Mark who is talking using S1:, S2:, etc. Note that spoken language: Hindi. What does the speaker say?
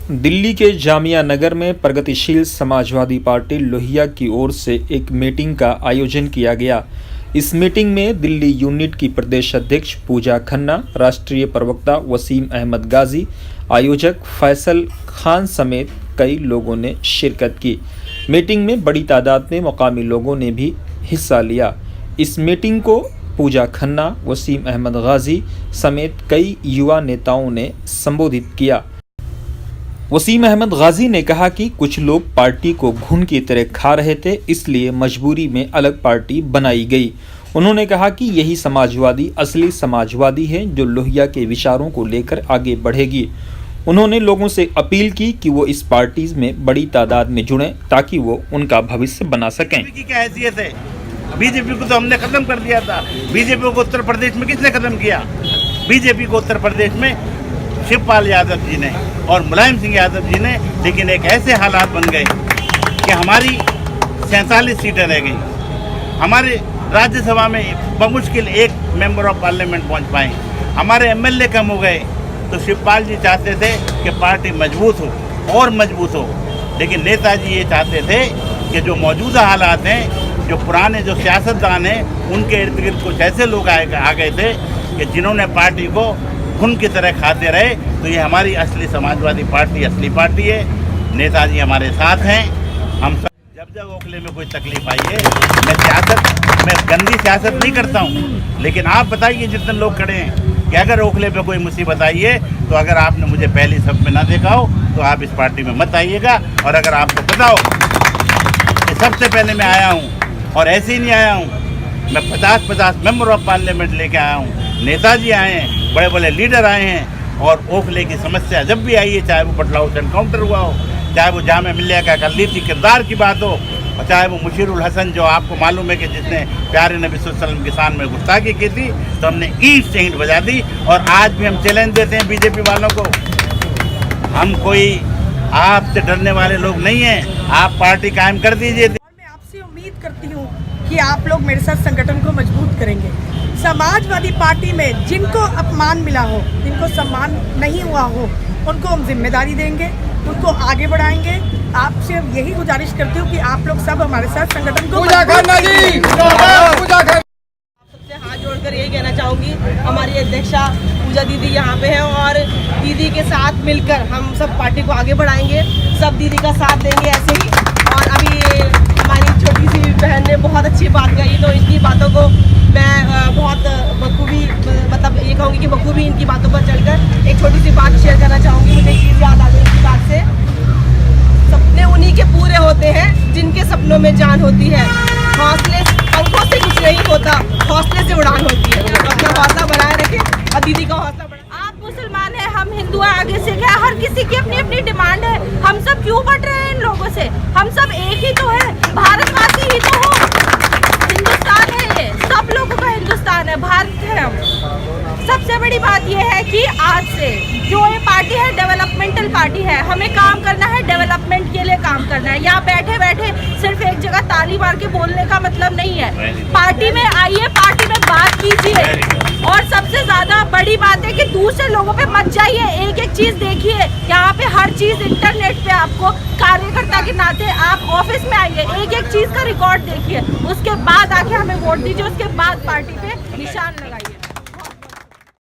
S1: दिल्ली के जामिया नगर में प्रगतिशील समाजवादी पार्टी लोहिया की ओर से एक मीटिंग का आयोजन किया गया। इस मीटिंग में दिल्ली यूनिट की प्रदेश अध्यक्ष पूजा खन्ना, राष्ट्रीय प्रवक्ता वसीम अहमद गाजी, आयोजक फैसल खान समेत कई लोगों ने शिरकत की। मीटिंग में बड़ी तादाद में मुकामी लोगों ने भी हिस्सा लिया। इस मीटिंग को पूजा खन्ना, वसीम अहमद गाजी समेत कई युवा नेताओं ने संबोधित किया। वसीम अहमद गाजी ने कहा कि कुछ लोग पार्टी को घुन की तरह खा रहे थे, इसलिए मजबूरी में अलग पार्टी बनाई गई। उन्होंने कहा कि यही समाजवादी असली समाजवादी है जो लोहिया के विचारों को लेकर आगे बढ़ेगी। उन्होंने लोगों से अपील की कि वो इस पार्टी में बड़ी तादाद में जुड़ें ताकि वो उनका भविष्य बना सकें।
S2: क्या हैसियत है? बीजेपी को तो हमने खत्म कर दिया था। बीजेपी को उत्तर प्रदेश में किसने खत्म किया? बीजेपी को उत्तर प्रदेश में शिवपाल यादव जी ने और मुलायम सिंह यादव जी ने। लेकिन एक ऐसे हालात बन गए कि हमारी 47 सीटें रह गई। हमारे राज्यसभा में बमुश्किल एक मेंबर ऑफ पार्लियामेंट पहुंच पाए। हमारे एमएलए कम हो गए। तो शिवपाल जी चाहते थे कि पार्टी मजबूत हो और मजबूत हो, लेकिन नेताजी ये चाहते थे कि जो मौजूदा हालात हैं, जो पुराने जो सियासतदान हैं, उनके इर्द गिर्द कुछ ऐसे लोग आ गए थे कि जिन्होंने पार्टी को खून की तरह खाते रहे। तो ये हमारी असली समाजवादी पार्टी असली पार्टी है। नेताजी हमारे साथ हैं। हम सब जब ओखले में कोई तकलीफ आई है, मैं गंदी सियासत नहीं करता हूँ, लेकिन आप बताइए जितने लोग खड़े हैं कि अगर ओखले पे कोई मुसीबत आई है, तो अगर आपने मुझे पहली सब में ना देखा हो तो आप इस पार्टी में मत आइएगा। और अगर आपको पता हो कि सबसे पहले मैं आया हूँ और ऐसे ही नहीं आया हूँ, मैं 50 मेंबर ऑफ पार्लियामेंट लेके आया हूँ। नेताजी आए हैं, बड़े बड़े लीडर आए हैं, और ओखले की समस्या जब भी आई है, चाहे वो पटलाउ से एनकाउंटर हुआ हो, चाहे वो जामिया मिल्लिया का अक़लियती किरदार की बात हो, और चाहे वो मुशीरुल हसन जो आपको मालूम है कि जिसने प्यारे नबी सल्लल्लाहु अलैहि वसल्लम की शान में गुस्ताखी की थी, तो हमने ईंट से ईंट बजा दी। और आज भी हम चैलेंज देते हैं बीजेपी वालों को, हम कोई आपसे डरने वाले लोग नहीं हैं। आप पार्टी कायम कर दीजिए।
S3: मैं आपसे उम्मीद करती हूँ कि आप लोग मेरे साथ संगठन को मजबूत करेंगे। समाजवादी पार्टी में जिनको अपमान मिला हो, जिनको सम्मान नहीं हुआ हो, उनको हम जिम्मेदारी देंगे, उनको आगे बढ़ाएंगे। आपसे यही गुजारिश करती हूँ कि आप लोग सब हमारे साथ संगठन को
S4: सबसे हाथ जोड़कर यही कहना चाहूँगी, हमारी अध्यक्षा पूजा दीदी यहाँ पे है और दीदी के साथ मिलकर हम सब पार्टी को आगे बढ़ाएंगे। सब दीदी का साथ देंगे ऐसे ही। और अभी हमारी छोटी सी बहन ने बहुत अच्छी बात कही, तो इनकी बातों को मैं बहुत बखूबी, मतलब ये कहूँगी कि बखूबी इनकी बातों पर चलकर एक छोटी सी बात शेयर करना चाहूँगी। मुझे एक चीज़ याद आ गई इनकी बात से। सपने उन्हीं के पूरे होते हैं जिनके सपनों में जान होती है। हौसले पंखों से कुछ नहीं होता, हौसले से उड़ान होती है। तो अपना हौसला बनाए रखें और दीदी का हौसला बढ़ाए।
S5: आप मुसलमान हैं, हम हिंदू हैं, आगे से क्या? हर किसी की अपनी अपनी डिमांड है। हम सब क्यों बढ़ रहे हैं इन लोगों से? हम सब एक ही तो है, भारतवासी ही तो हो। हिंदुस्तान है ये, सब लोगों का हिंदुस्तान है, भारत है हम। सबसे बड़ी बात यह है कि आज से जो ये पार्टी है डेवलपमेंटल पार्टी है। हमें काम करना है, डेवलपमेंट के लिए काम करना है। यहाँ बैठे बैठे सिर्फ एक जगह ताली मार के बोलने का मतलब नहीं है। पार्टी में आइए, पार्टी में बात कीजिए। और सबसे ज्यादा बड़ी बात है कि दूसरे लोगों पे मत जाइए, एक एक चीज देखिए। यहाँ पे हर चीज इंटरनेट पे आपको कार्यकर्ता के नाते आप ऑफिस में आइए, एक एक चीज का रिकॉर्ड देखिए, उसके बाद आके हमें वोट दीजिए, उसके बाद पार्टी पे निशान लगाइए।